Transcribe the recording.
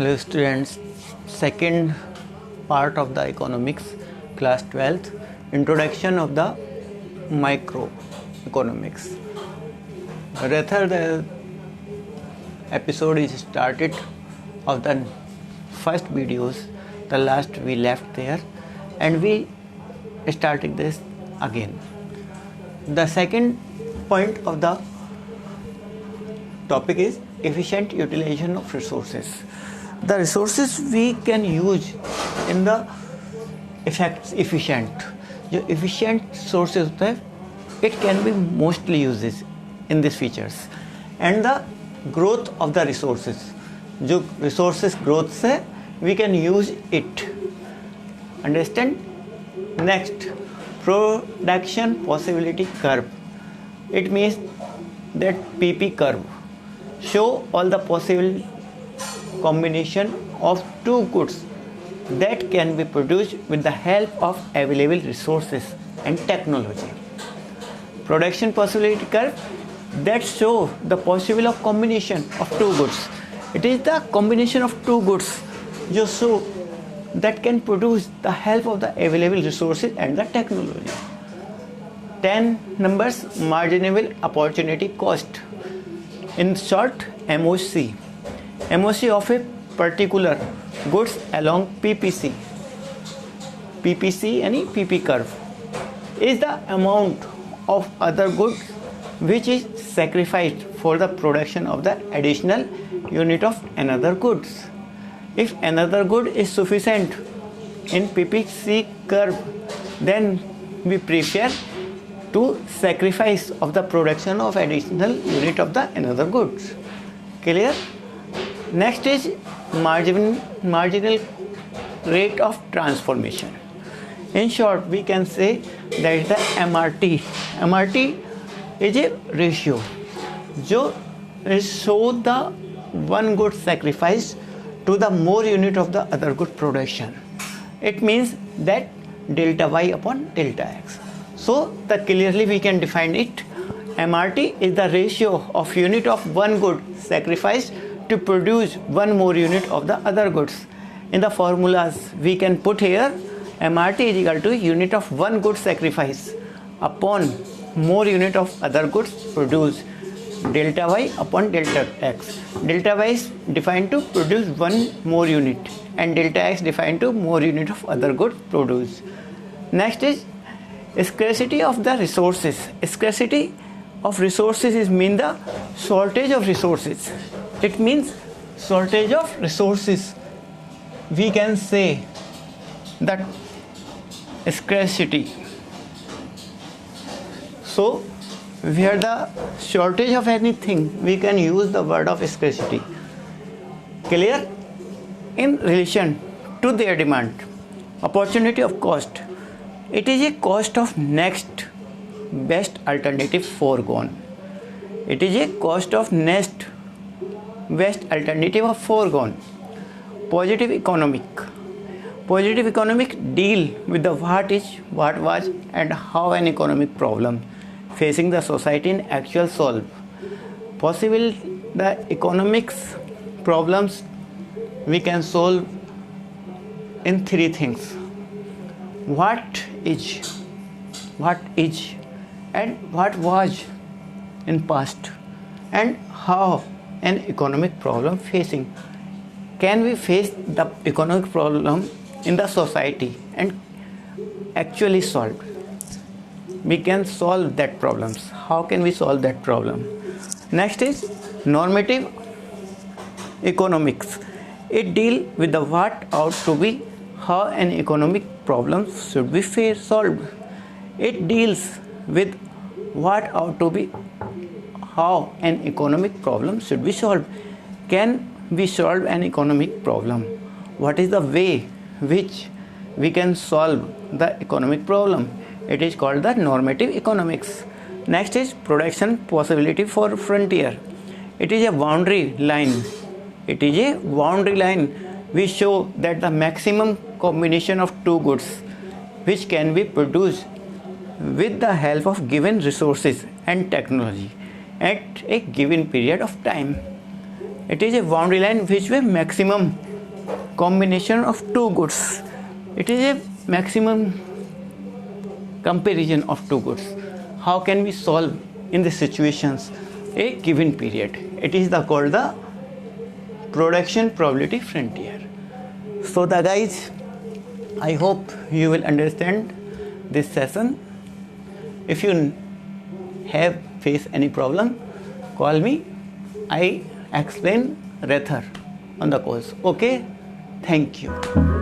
Hello students, second part of the economics, class 12th, introduction of the microeconomics. Rather the episode is started of the first videos, the last we left there and we started this again. The second point of the topic is efficient utilization of resources. The resources we can use in the efficient जो efficient sources होता है it can be mostly uses in these features and the growth of the resources जो resources growth से we can use it. Understand? Next, production possibility curve. It means that PP curve show all the possible combination of two goods that can be produced with the help of available resources and technology. Production possibility curve that show the possible of combination of two goods. It is the combination of two goods just so that can produce the help of the available resources and the technology. 10 numbers, marginal opportunity cost. In short, MOC. MOC of a particular goods along PPC. PPC any PP curve is the amount of other goods which is sacrificed for the production of the additional unit of another goods. If another good is sufficient in PPC curve, then we prefer to sacrifice of the production of additional unit of the another goods. Clear? Next is marginal rate of transformation. In short, we can say that is the MRT. MRT is a ratio जो show the one good sacrifice to the more unit of the other good production. It means that delta y upon delta x. So the clearly we can define it. MRT is the ratio of unit of one good sacrificed to produce one more unit of the other goods. In the formulas we can put here MRT is equal to unit of one good sacrifice upon more unit of other goods produced, delta y upon delta x. Delta y is defined to produce one more unit and delta x defined to more unit of other goods produced. Next is scarcity of the resources. Scarcity of resources is mean the shortage of resources. It means shortage of resources. We can say that scarcity. So where the shortage of anything, we can use the word of scarcity. Clear? In relation to their demand, opportunity of cost. It is a cost of next best alternative foregone. It is a cost of next best alternative of foregone. Positive economic. Positive economic deal with the what is, what was and how an economic problem facing the society in actual solve. Possible the economics problems we can solve in three things. What is and what was in past and how an economic problem facing. Can we face the economic problem in the society and actually solve? We can solve that problems. How can we solve that problem? Next is normative economics. It deals with the what ought to be, how an economic problem should be solved. It deals with what ought to be, how an economic problem should be solved. Can we solve an economic problem? What is the way which we can solve the economic problem? It is called the normative economics. Next is production possibility for frontier. It is a boundary line. It is a boundary line which show that the maximum combination of two goods which can be produced with the help of given resources and technology at a given period of time. It is a boundary line which way maximum combination of two goods. It is a maximum comparison of two goods. How can we solve in the situations a given period? It is called the production probability frontier. So the guys, I hope you will understand this session. If you have faced any problem, call me. I explain rather on the calls. Okay, thank you.